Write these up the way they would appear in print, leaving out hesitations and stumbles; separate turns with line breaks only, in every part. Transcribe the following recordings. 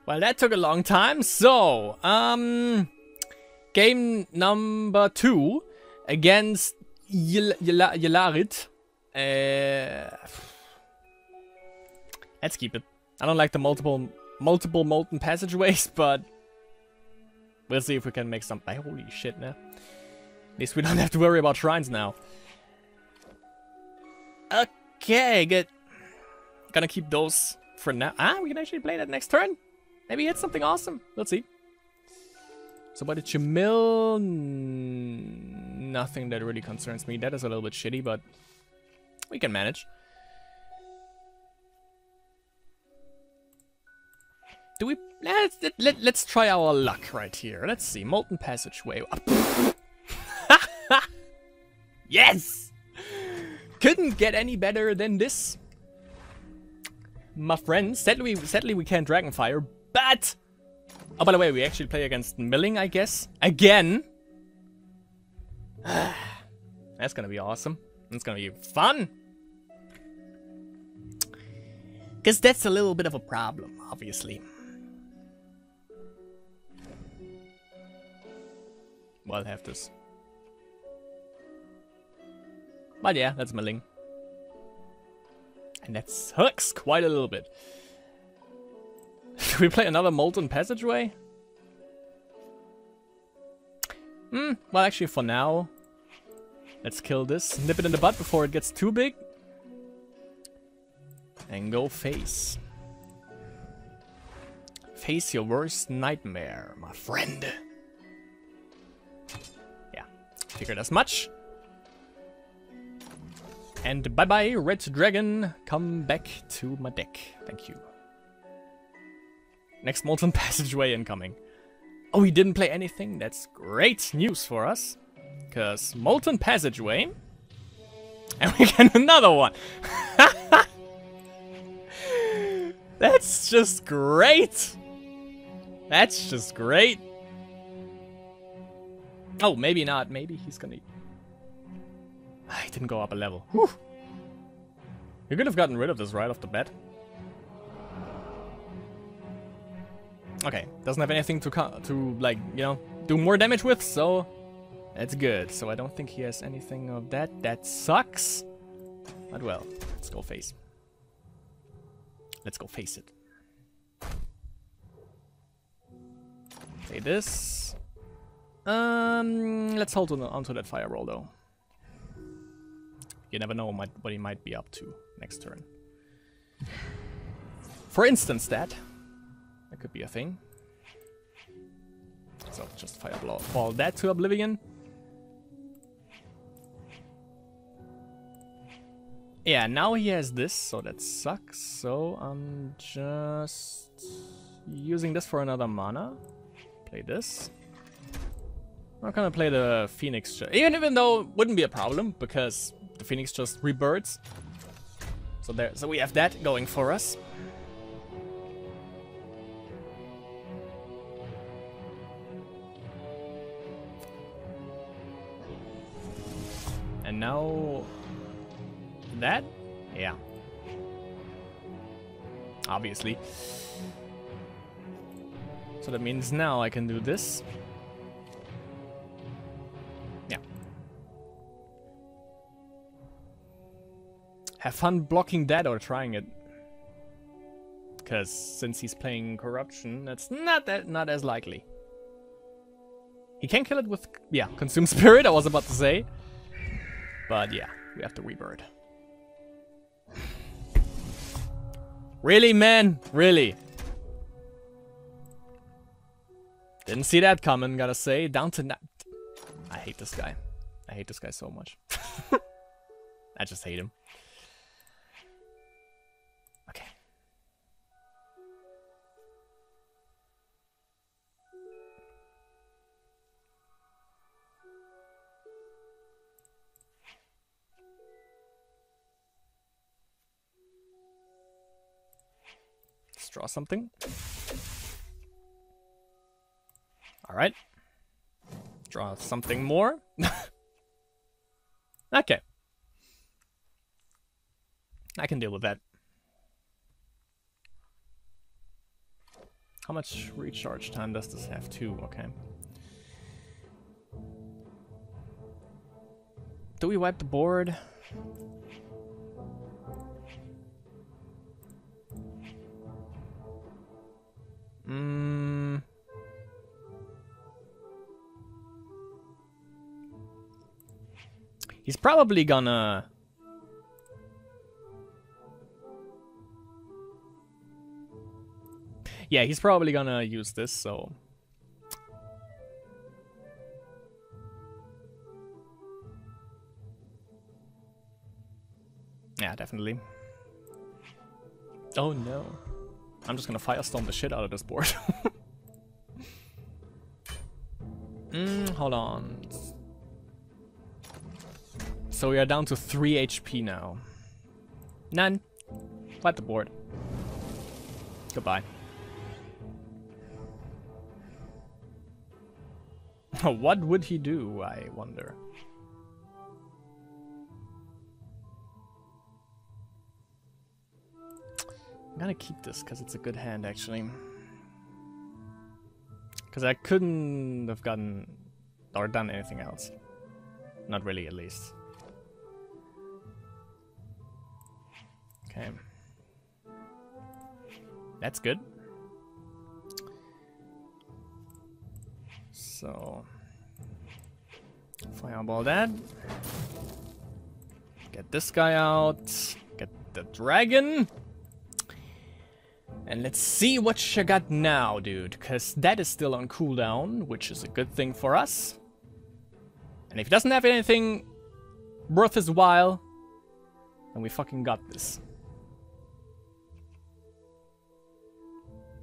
Well, that took a long time. So, game number 2 against Yelarit. Let's keep it. I don't like the multiple molten passageways, but we'll see if we can make some. Holy shit, man. At least we don't have to worry about shrines now. Okay, good. Gonna keep those for now. Ah, we can actually play that next turn. Maybe hit something awesome. Let's see. So what did you mill? Nothing that really concerns me. That is a little bit shitty, but we can manage. Do we? Let's try our luck right here. Let's see. Molten passageway. Yes! Couldn't get any better than this, my friends. Sadly we can't Dragonfire, but... Oh, by the way, we actually play against milling, I guess. Again! That's gonna be awesome. It's gonna be fun! Because that's a little bit of a problem, obviously. Well, I'll have this. But yeah, that's milling. And that sucks quite a little bit. Should we play another molten passageway? Well, actually, for now, let's kill this. Nip it in the butt before it gets too big. And go face. Face your worst nightmare, my friend. Yeah, figured as much. And bye-bye, Red Dragon. Come back to my deck. Thank you. Next molten passageway incoming. Oh, he didn't play anything? That's great news for us. Because molten passageway. And we get another one. That's just great. That's just great. Oh, maybe not. Maybe he's gonna... He didn't go up a level. Whew. You could have gotten rid of this right off the bat. Okay, doesn't have anything to like, you know, do more damage with, so that's good. So I don't think he has anything of that. That sucks. But well, let's go face. Let's go face it. Play this. Let's hold onto that fire roll though. You never know what he might be up to next turn. For instance, that could be a thing. So just fireball that to oblivion. Yeah, now he has this, so that sucks. So I'm just using this for another mana. Play this. I'm gonna play the Phoenix, even though it wouldn't be a problem because the Phoenix just rebirths. So we have that going for us. And now that? Yeah. Obviously. So that means now I can do this. Yeah. Have fun blocking that or trying it. Because since he's playing Corruption, that's not as likely. He can kill it with, yeah, Consume Spirit, I was about to say. But yeah, we have to rebirth. Really, man? Really? Didn't see that coming, gotta say. Down to... I hate this guy. I hate this guy so much. I just hate him. Okay. Let's draw something. Alright. Draw something more. Okay. I can deal with that. How much recharge time does this have? 2, okay. Do we wipe the board? He's probably gonna... Yeah, he's probably gonna use this, so... Yeah, definitely. Oh no. I'm just gonna firestorm the shit out of this board. Hold on. So we are down to 3 HP now. None. Wipe the board. Goodbye. What would he do, I wonder? I'm gonna keep this because it's a good hand, actually. Because I couldn't have gotten or done anything else. Not really, at least. Okay. That's good. So... Fireball that. Get this guy out. Get the dragon. And let's see what you got now, dude. Because that is still on cooldown, which is a good thing for us. And if he doesn't have anything worth his while, then we fucking got this.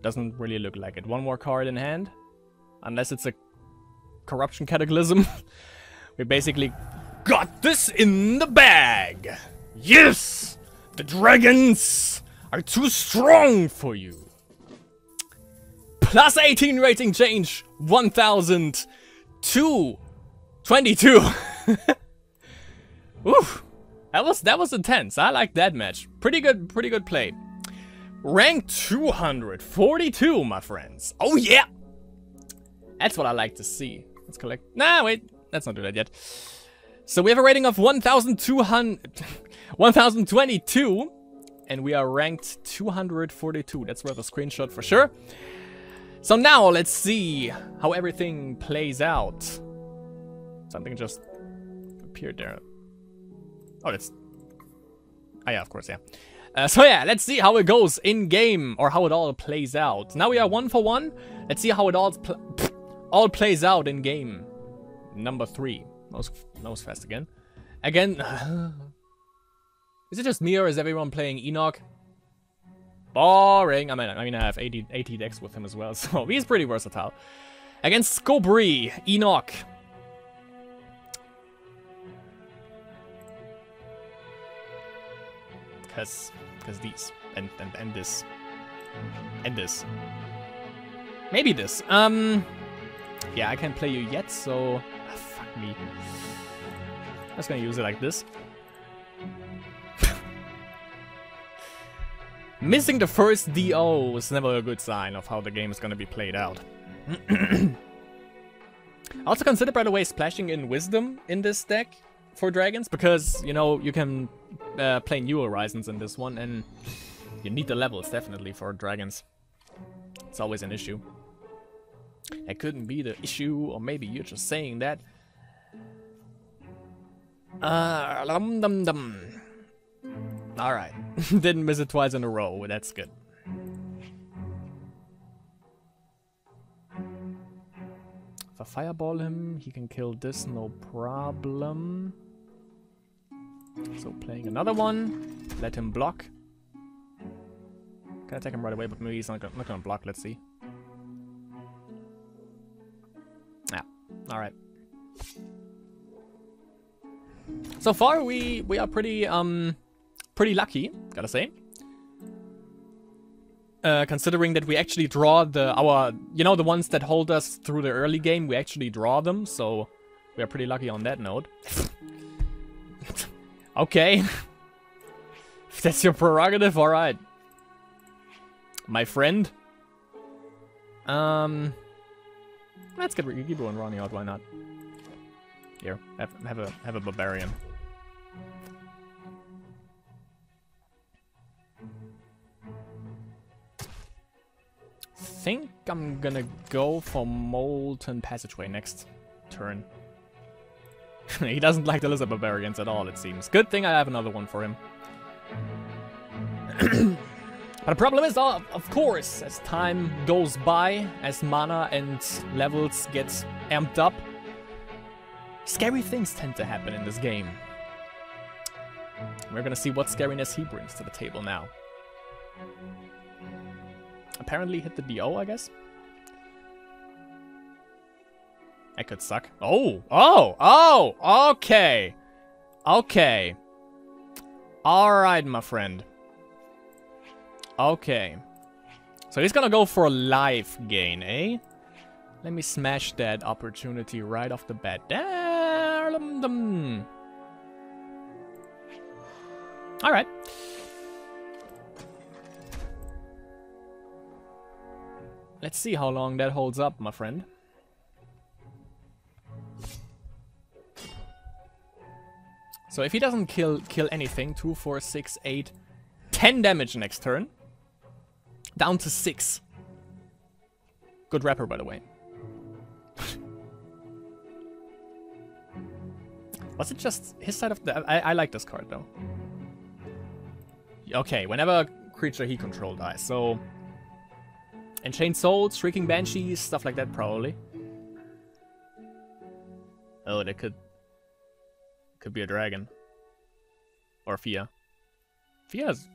Doesn't really look like it. One more card in hand. Unless it's a corruption cataclysm. We basically got this in the bag. Yes! The dragons are too strong for you. Plus 18 rating change. 1,022. Oof. That was intense. I like that match. Pretty good play. Rank 242, my friends. Oh yeah! That's what I like to see. Let's collect... Nah, wait. Let's not do that yet. So we have a rating of 1,022. And we are ranked 242. That's worth a screenshot for sure. So now let's see how everything plays out. Something just appeared there. Oh, that's... Oh yeah, of course, yeah. So yeah, let's see how it goes in game, or how it all plays out. Now we are 1 for 1. Let's see how it all plays out in game. Number 3. Nose fast again. Again. Is it just me, or is everyone playing Enoch? Boring. I mean, I have 80 decks with him as well, so he's pretty versatile. Against Scobri, Enoch. Cause these and this and this. Maybe this. Yeah, I can't play you yet, so fuck me. I'm just gonna use it like this. Missing the first DO is never a good sign of how the game is gonna be played out. Also consider, by the way, splashing in Wisdom in this deck for dragons, because, you know, you can play New Horizons in this one, and you need the levels, definitely, for dragons. It's always an issue. It couldn't be the issue, or maybe you're just saying that. Alright. Didn't miss it twice in a row. That's good. If I fireball him, he can kill this, no problem. So playing another one. Let him block. Can attack him right away, but maybe he's not gonna block. Let's see. Yeah. Alright. So far we are pretty lucky, gotta say. Considering that we actually draw you know, the ones that hold us through the early game, we actually draw them, so we are pretty lucky on that note. Okay. If that's your prerogative, alright. My friend. Let's get Gibu and Ronnie out, why not? Here, have a barbarian. Think I'm gonna go for Molten Passageway next turn. He doesn't like the Lizard Barbarians at all, it seems. Good thing I have another one for him. But the problem is, of course, as time goes by, as mana and levels get amped up, scary things tend to happen in this game. We're gonna see what scariness he brings to the table now. Apparently hit the DO, I guess. That could suck. Oh, okay. Okay. Alright, my friend. Okay. So he's gonna go for a life gain, eh? Let me smash that opportunity right off the bat. Alright. Let's see how long that holds up, my friend. So if he doesn't kill anything, 2, 4, 6, 8, 10 damage next turn. Down to 6. Good rapper, by the way. Was it just his side of the... I like this card, though. Okay, whenever a creature he controlled dies, so... Enchained Souls, Shrieking Banshees, stuff like that, probably. Oh, that could be a dragon. Or Fia. Fia's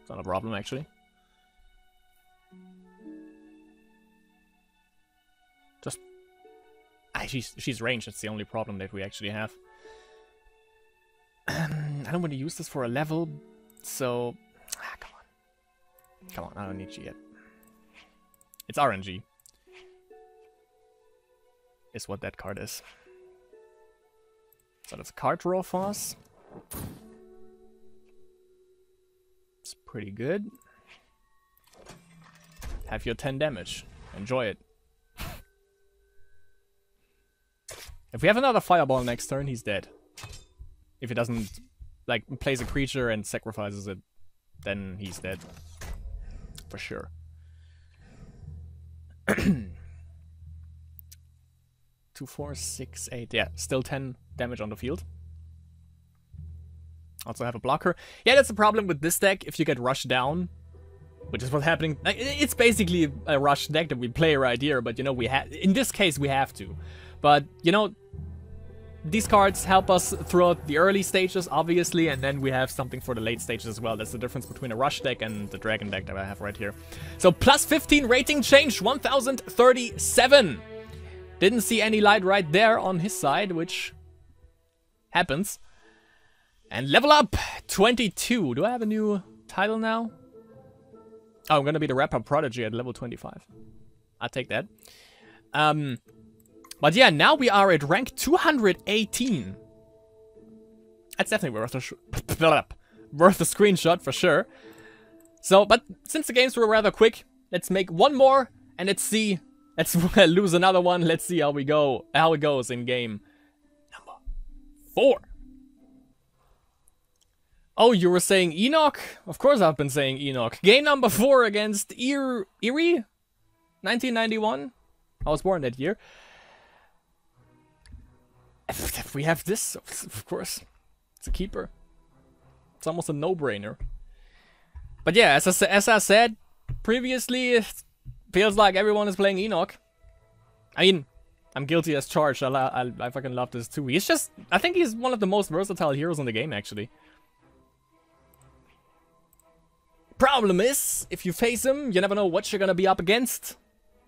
not a problem, actually. Just... she's ranged, that's the only problem that we actually have. I don't want to use this for a level, so... come on. Come on, I don't need you yet. It's RNG. Is what that card is. So that's a card draw for us. It's pretty good. Have your 10 damage. Enjoy it. If we have another fireball next turn, he's dead. If he doesn't, like, plays a creature and sacrifices it, then he's dead. For sure. 2, 4, 6, 8. Yeah, still 10 damage on the field. Also have a blocker. Yeah, that's the problem with this deck. If you get rushed down, which is what's happening. It's basically a rush deck that we play right here, but you know, in this case we have to. But you know, these cards help us throughout the early stages, obviously, and then we have something for the late stages as well. That's the difference between a rush deck and the dragon deck that I have right here. So plus 15 rating change, 1037. Didn't see any light right there on his side, which happens. And level up, 22. Do I have a new title now? Oh, I'm gonna be the rapper prodigy at level 25. I'll take that. But yeah, now we are at rank 218. That's definitely worth a screenshot for sure. So, but since the games were rather quick, let's make one more and let's see. Let's lose another one. Let's see how it goes in game number 4. Oh, you were saying Enoch? Of course I've been saying Enoch. Game number 4 against Erie? 1991? I was born that year. If we have this, of course, it's a keeper. It's almost a no-brainer. But yeah, as I said previously, it feels like everyone is playing Enoch. I mean, I'm guilty as charged. I fucking love this too. He's just, I think he's one of the most versatile heroes in the game, actually. Problem is, if you face him, you never know what you're gonna be up against.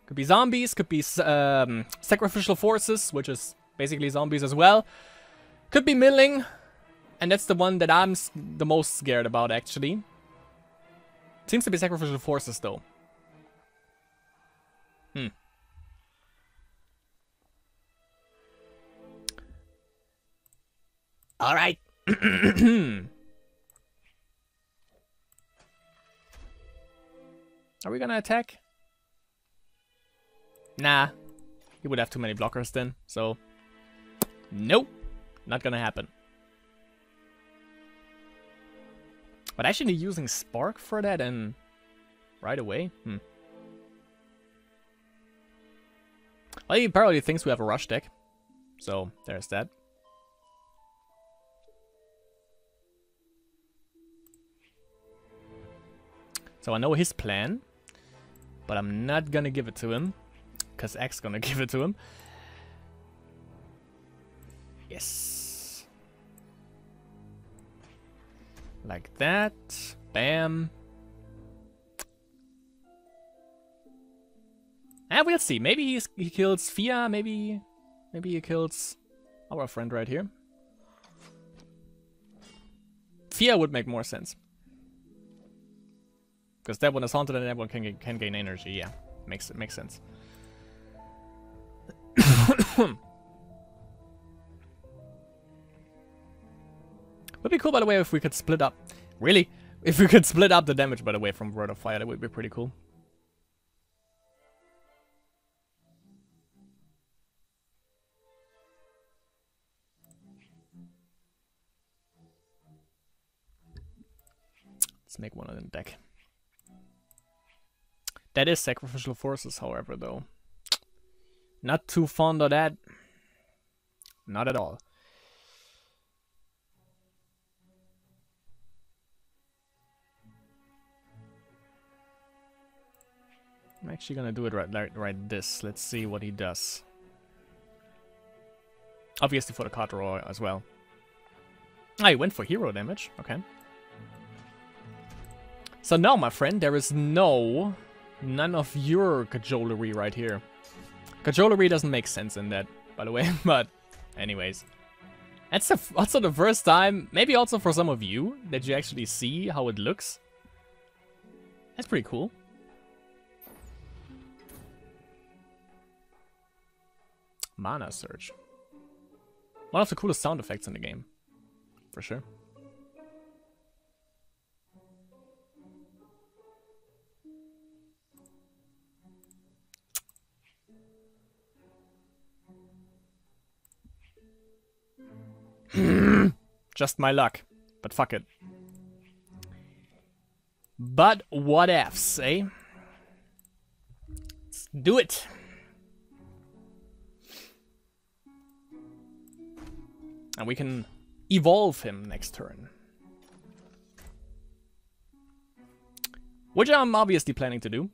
Could be zombies, could be sacrificial forces, which is basically zombies as well. Could be milling, and that's the one that I'm the most scared about, actually. Seems to be sacrificial forces, though. Alright. Are we gonna attack? Nah. He would have too many blockers then, so... Nope. Not gonna happen. But actually using Spark for that and... Right away? Well, he apparently thinks we have a rush deck. So, there's that. So I know his plan. But I'm not gonna give it to him. Because X's gonna give it to him. Yes. Like that. Bam. And we'll see. Maybe he kills Fia. Maybe he kills our friend right here. Fia would make more sense. Because that one is haunted and that one can gain energy. Yeah, makes sense. Would be cool, by the way, if we could split up. Really? If we could split up the damage, by the way, from Word of Fire, that would be pretty cool. Let's make one on the deck. That is Sacrificial Forces, however, though. Not too fond of that. Not at all. I'm actually gonna do it right this. Let's see what he does. Obviously for the card draw as well. Ah, he went for hero damage. Okay. So now, my friend, there is none of your cajolery right here. Cajolery doesn't make sense in that, by the way, but anyways. That's also the first time, maybe also for some of you, that you actually see how it looks. That's pretty cool. Mana Surge. One of the coolest sound effects in the game. For sure. Just my luck. But fuck it. But what ifs, eh? Let's do it. And we can evolve him next turn. Which I'm obviously planning to do.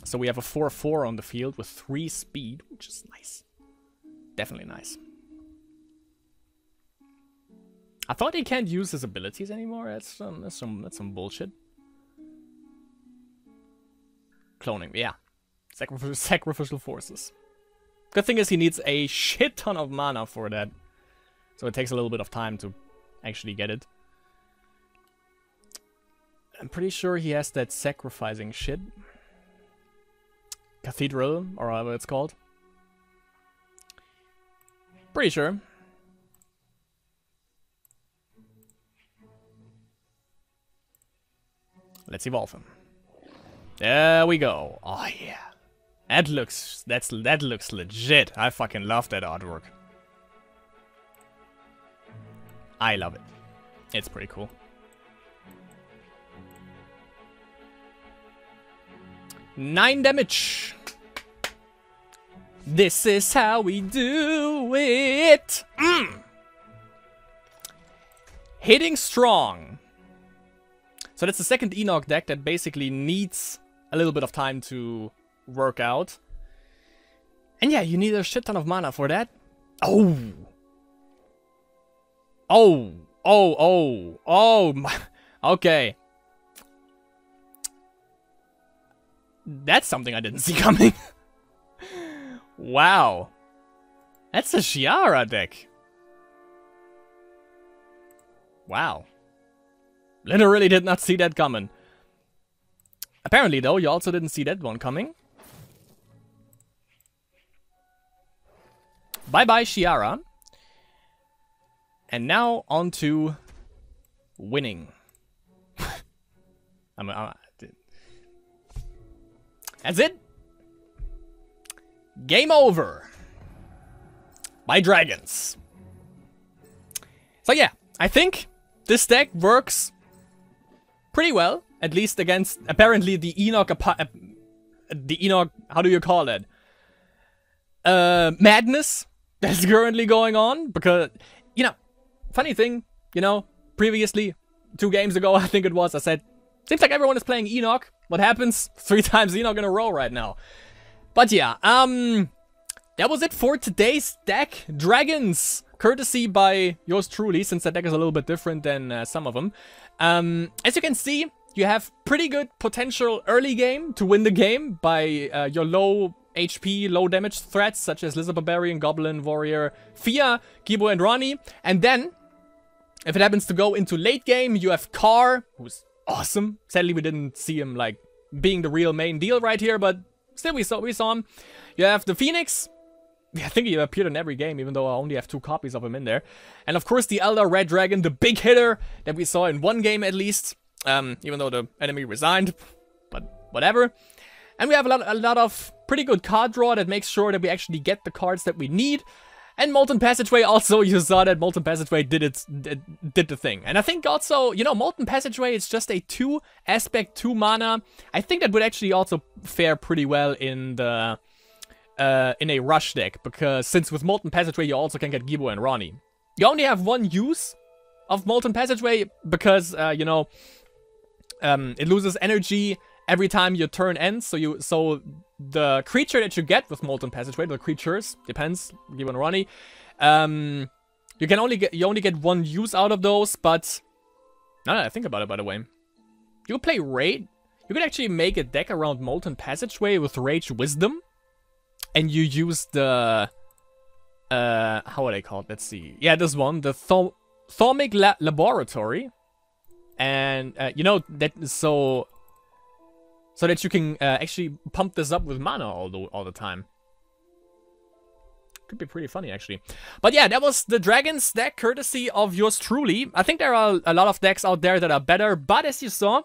So we have a 4/4 on the field with 3 speed, which is nice. Definitely nice. I thought he can't use his abilities anymore. That's some bullshit. Cloning, yeah. Sacrificial Forces. Good thing is he needs a shit ton of mana for that. So it takes a little bit of time to actually get it. I'm pretty sure he has that sacrificing shit. Cathedral, or whatever it's called. Pretty sure. Let's evolve him. There we go. Oh yeah. That looks legit. I fucking love that artwork. I love it. It's pretty cool. Nine damage. This is how we do it. Hitting strong. So that's the second Enoch deck that basically needs a little bit of time to work out. And yeah, you need a shit ton of mana for that. Oh. Oh, my. Okay. That's something I didn't see coming. Wow. That's a Shiara deck. Wow. Literally did not see that coming. Apparently, though, you also didn't see that one coming. Bye-bye, Shiara. And now, on to winning. That's it. Game over. By dragons. So yeah, I think this deck works pretty well. At least against, apparently, the Enoch, how do you call it? Madness that's currently going on. Because, you know, funny thing, you know, previously, 2 games ago, I think it was, I said, seems like everyone is playing Enoch. What happens? 3 times Enoch in a row right now. But yeah, that was it for today's deck. Dragons, courtesy by yours truly, since that deck is a little bit different than some of them. As you can see, you have pretty good potential early game to win the game by your low HP, low damage threats, such as Lizard Barbarian, Goblin, Warrior, Fia, Gibo, and Ronnie. And then, if it happens to go into late game, you have Carr, who's awesome. Sadly, we didn't see him, like, being the real main deal right here, but still, we saw him. You have the Phoenix. I think he appeared in every game, even though I only have 2 copies of him in there. And of course, the Elder Red Dragon, the big hitter that we saw in 1 game at least. Even though the enemy resigned, but whatever. And we have a lot of pretty good card draw that makes sure that we actually get the cards that we need. And Molten Passageway also, you saw that Molten Passageway did the thing. And I think also, you know, Molten Passageway is just a 2 aspect, 2 mana. I think that would actually also fare pretty well in the in a rush deck, because since with Molten Passageway you also can get Gibo and Ronnie. You only have 1 use of Molten Passageway because you know, it loses energy every time your turn ends, so the creature that you get with Molten Passageway, the creatures, depends, Gibo and Ronnie, you only get 1 use out of those. But now that I think about it, by the way, you could play Raid. You could actually make a deck around Molten Passageway with Rage Wisdom, and you use the how are they called? Let's see. Yeah, this one, the Thaumic Laboratory. And, you know, that so that you can actually pump this up with mana all the time. Could be pretty funny, actually. But yeah, that was the Dragons deck, courtesy of yours truly. I think there are a lot of decks out there that are better, but as you saw,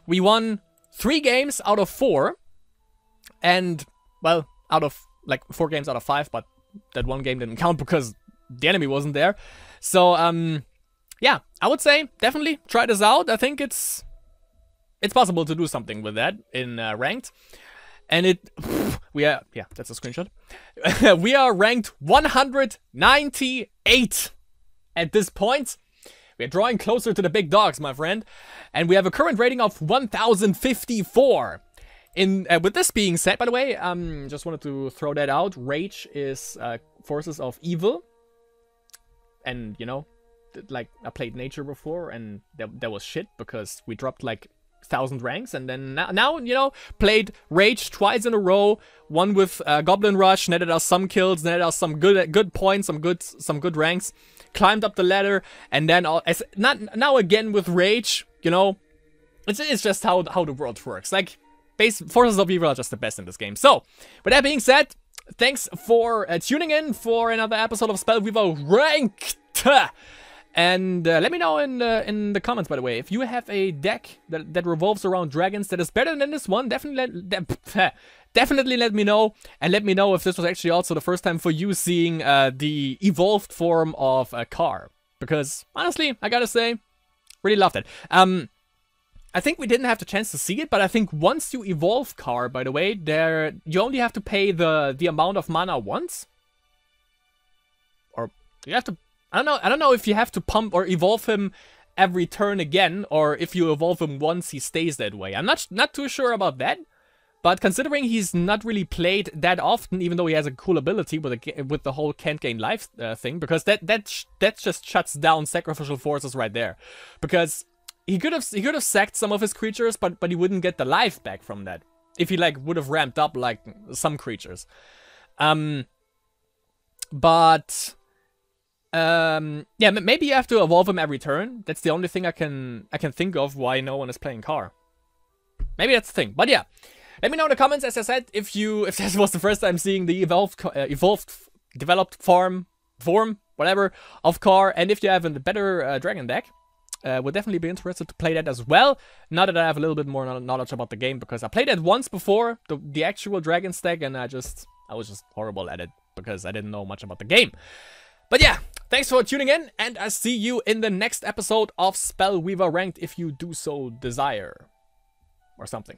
we won 3 games out of 4. And, well, out of, like, 4 games out of 5, but that 1 game didn't count because the enemy wasn't there. So, yeah, I would say definitely try this out. I think it's possible to do something with that in ranked. And yeah, that's a screenshot. We are ranked 198 at this point. We're drawing closer to the big dogs, my friend. And we have a current rating of 1054. With this being said, by the way, just wanted to throw that out. Rage is Forces of Evil. And, you know, like, I played Nature before, and that was shit, because we dropped, like, 1,000 ranks, and then now, you know, played Rage twice in a row, one with Goblin Rush, netted us some kills, netted us some good points, some good ranks, climbed up the ladder, and then, now again with Rage, you know, it's just how the world works. Like, Forces of Evil are just the best in this game. So, with that being said, thanks for tuning in for another episode of Spellweaver Ranked! And let me know in the comments, by the way, if you have a deck that revolves around dragons that is better than this one. Definitely let me know, and let me know if this was actually also the first time for you seeing the evolved form of a Carr, because honestly, I gotta say, really loved it. I think we didn't have the chance to see it, but I think once you evolve Carr, by the way, you only have to pay the amount of mana once, or you have to. I don't know if you have to pump or evolve him every turn again, or if you evolve him once he stays that way. I'm not too sure about that, but considering he's not really played that often, even though he has a cool ability with the whole can't gain life thing, because that just shuts down sacrificial forces right there, because he could have sacked some of his creatures, but he wouldn't get the life back from that if he like would have ramped up like some creatures. But yeah, maybe you have to evolve him every turn. That's the only thing I can think of why no one is playing Carr. Maybe that's the thing. But yeah, let me know in the comments, as I said, if this was the first time seeing the developed form, whatever, of Carr, and if you have a better dragon deck. Would definitely be interested to play that as well. Now that I have a little bit more knowledge about the game, because I played that once before, the actual dragon deck, and I just I was just horrible at it because I didn't know much about the game. But yeah, thanks for tuning in, and I see you in the next episode of Spellweaver Ranked if you do so desire. Or something.